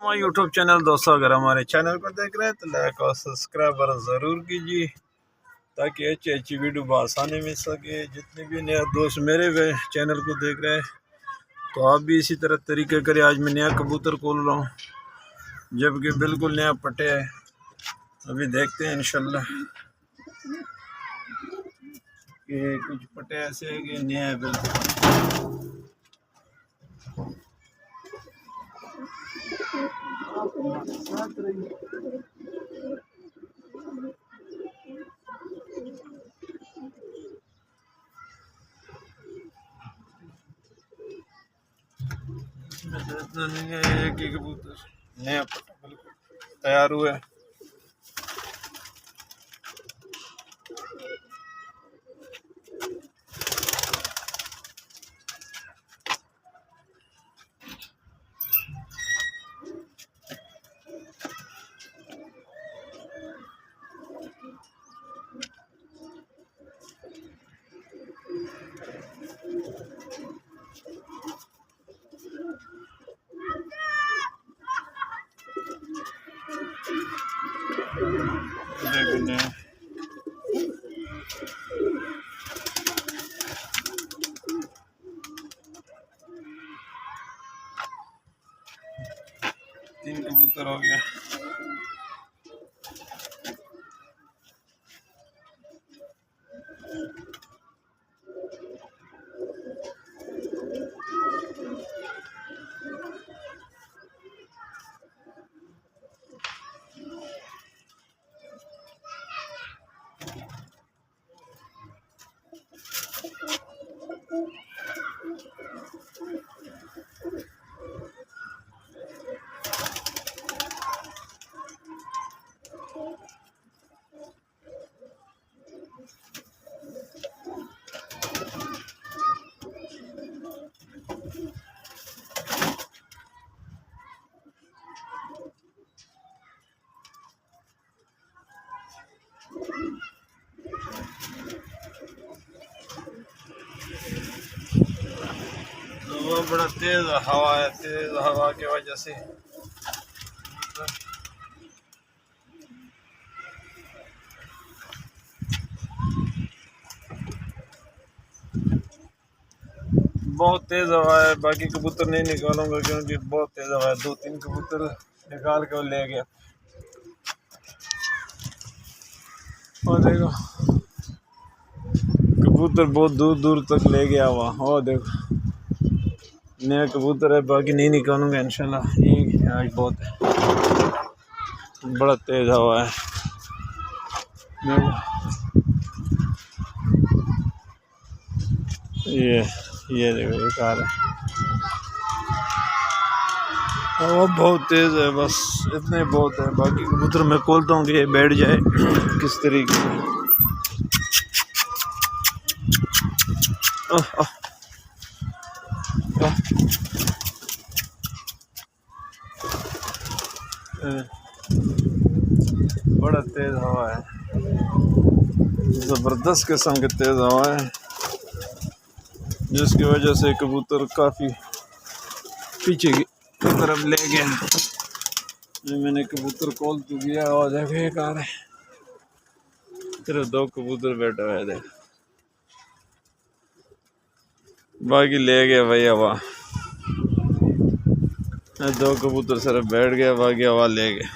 हमारा YouTube channel. दोस्तों अगर हमारे चैनल को देख रहे हैं तो लाइक और सब्सक्राइब ज़रूर कीजिए ताकि अच्छी अच्छी वीडियो बआसानी मिल सके। जितने भी नया दोस्त मेरे चैनल को देख रहे हैं तो आप भी इसी तरह तरीके करें। आज मैं नया कबूतर खोल रहा हूँ जबकि बिल्कुल नया पटे है। अभी देखते हैं इंशाल्लाह कि कुछ पटे ऐसे है कि नया है बिल्कुल। इतना नहीं है, एक ही कबूतर नया पटा बिल्कुल तैयार हुआ है। देखो 3 कबूतर हो गया। वो बड़ा तेज हवा है, तेज हवा की वजह से बहुत तेज हवा है। बाकी कबूतर नहीं निकालूंगा क्योंकि बहुत तेज हवा है। 2-3 कबूतर निकाल के वो ले गया। और देखो कबूतर बहुत दूर दूर तक ले गया हुआ। और देखो नया कबूतर है, बाकी नहीं निकालूंगा इंशाल्लाह। ये आज बहुत है, बड़ा तेज हवा है। ये देखो ये कार है, हवा बहुत तेज है। बस इतने बहुत है। बाकी कबूतर मैं खोलता हूँ कि ये बैठ जाए किस तरीके से। बड़ा तेज हवा है, ज़बरदस्त किस्म की तेज हवा है जिसकी वजह से कबूतर काफ़ी पीछे की तरफ ले गया। मैंने कबूतर खोल तो दिया और देखो ये कार है, सिर्फ 2 कबूतर बैठा हुआ है। देख बाकी ले गया भाई हवा। 2 कबूतर सिर्फ बैठ गया, बाकी हवा ले गया।